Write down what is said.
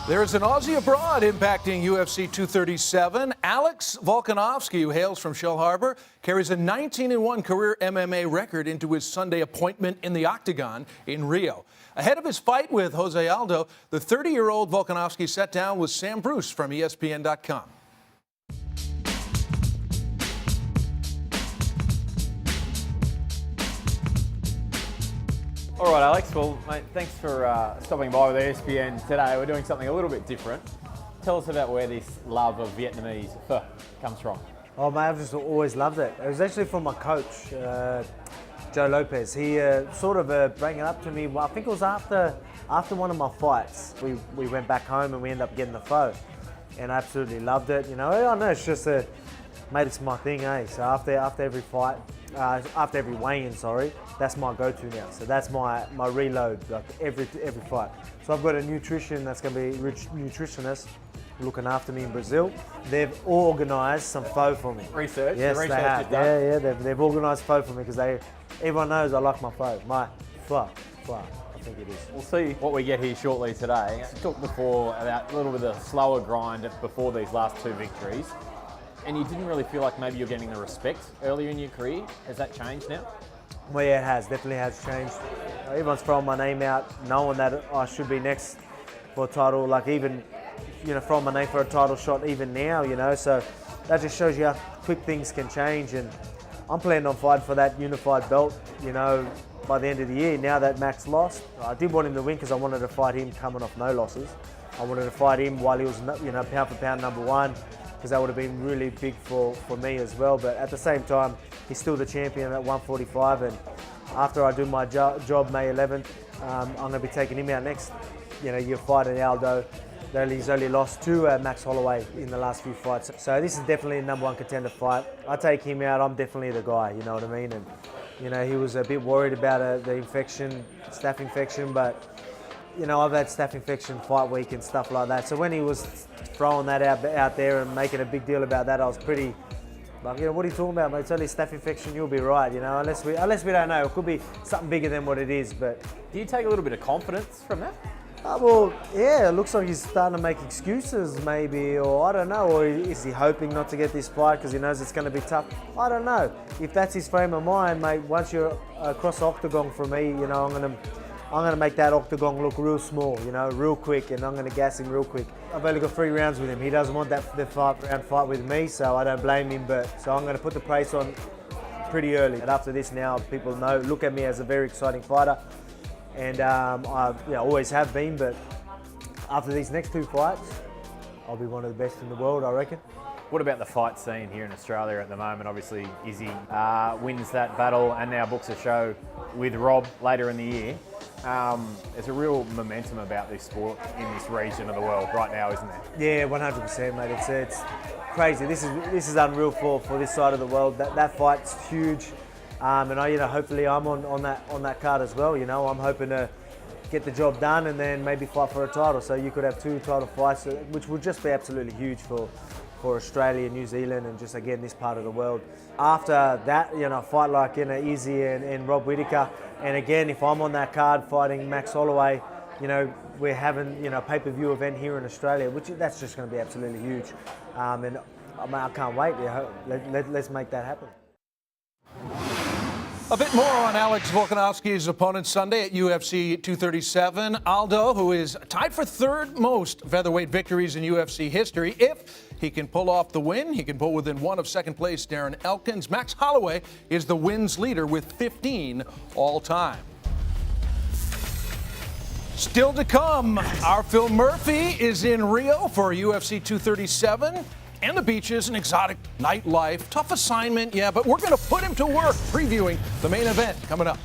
There's an Aussie abroad impacting UFC 237. Alex Volkanovski, who hails from Shell Harbour, carries a 19-1 career MMA record into his Sunday appointment in the Octagon in Rio. Ahead of his fight with Jose Aldo, the 30-year-old Volkanovski sat down with Sam Bruce from ESPN.com. All right, Alex. Well, mate, thanks for stopping by with ESPN today. We're doing something a little bit different. Tell us about where this love of Vietnamese pho comes from. Oh, mate, I've just always loved it. It was actually from my coach, Joe Lopez. He sort of brought it up to me. Well, I think it was after one of my fights. We went back home and we ended up getting the pho, and I absolutely loved it. You know, I know it's just mate, it's my thing, eh? So after every fight, after every weigh-in, sorry, that's my go-to now. So that's my reload, like every fight. So I've got a nutrition that's going to be rich nutritionist looking after me in Brazil. They've organised some pho for me. Research? Yes, the they have. Yeah, they've organised pho for me because everyone knows I like my pho. My pho, I think it is. We'll see what we get here shortly today. We talked before about a little bit of a slower grind before these last two victories. And you didn't really feel like maybe you're getting the respect earlier in your career. Has that changed now? Well, yeah, it has. Definitely has changed. Everyone's throwing my name out, knowing that I should be next for a title. Like even, throwing my name for a title shot even now, So that just shows you how quick things can change. And I'm planning on fighting for that unified belt, by the end of the year. Now that Max lost, I did want him to win because I wanted to fight him coming off no losses. I wanted to fight him while he was, pound for pound #1. Because that would have been really big for me as well. But at the same time, he's still the champion at 145. And after I do my job May 11th, I'm going to be taking him out next. You're fighting Aldo. He's only lost to Max Holloway in the last few fights. So this is definitely a #1 contender fight. I take him out, I'm definitely the guy, you know what I mean? And, he was a bit worried about the infection, staph infection, but I've had staph infection fight week and stuff like that. So when he was throwing that out there and making a big deal about that, I was pretty like, what are you talking about, mate? It's only staph infection, you'll be right, unless we don't know. It could be something bigger than what it is, but... Do you take a little bit of confidence from that? Well, yeah, it looks like he's starting to make excuses maybe, or I don't know, or is he hoping not to get this fight because he knows it's going to be tough? I don't know. If that's his frame of mind, mate, once you're across the octagon from me, I'm going to make that octagon look real small, real quick, and I'm going to gas him real quick. I've only got 3 rounds with him. He doesn't want the 5-round fight with me, so I don't blame him, so I'm going to put the pace on pretty early. And after this now, people look at me as a very exciting fighter, and I always have been, but after these next 2 fights, I'll be one of the best in the world, I reckon. What about the fight scene here in Australia at the moment? Obviously, Izzy wins that battle and now books a show with Rob later in the year. There's a real momentum about this sport in this region of the world right now, isn't there? Yeah, 100%, mate. It's crazy. This is unreal for this side of the world. That fight's huge, and hopefully I'm on that card as well. I'm hoping to get the job done and then maybe fight for a title. So you could have 2 title fights, which would just be absolutely huge for Australia, New Zealand, and just again this part of the world. After that, fight like Izzy and Rob Whittaker, and again if I'm on that card fighting Max Holloway, we're having a pay-per-view event here in Australia, that's just going to be absolutely huge, and I can't wait. Let's make that happen. A bit more on Alex Volkanovski's opponent Sunday at UFC 237. Aldo, who is tied for 3rd most featherweight victories in UFC history. If he can pull off the win, he can pull within 1 of 2nd place Darren Elkins. Max Holloway is the wins leader with 15 all time. Still to come, our Phil Murphy is in Rio for UFC 237. And the beaches and exotic nightlife. Tough assignment, yeah, but we're going to put him to work previewing the main event coming up.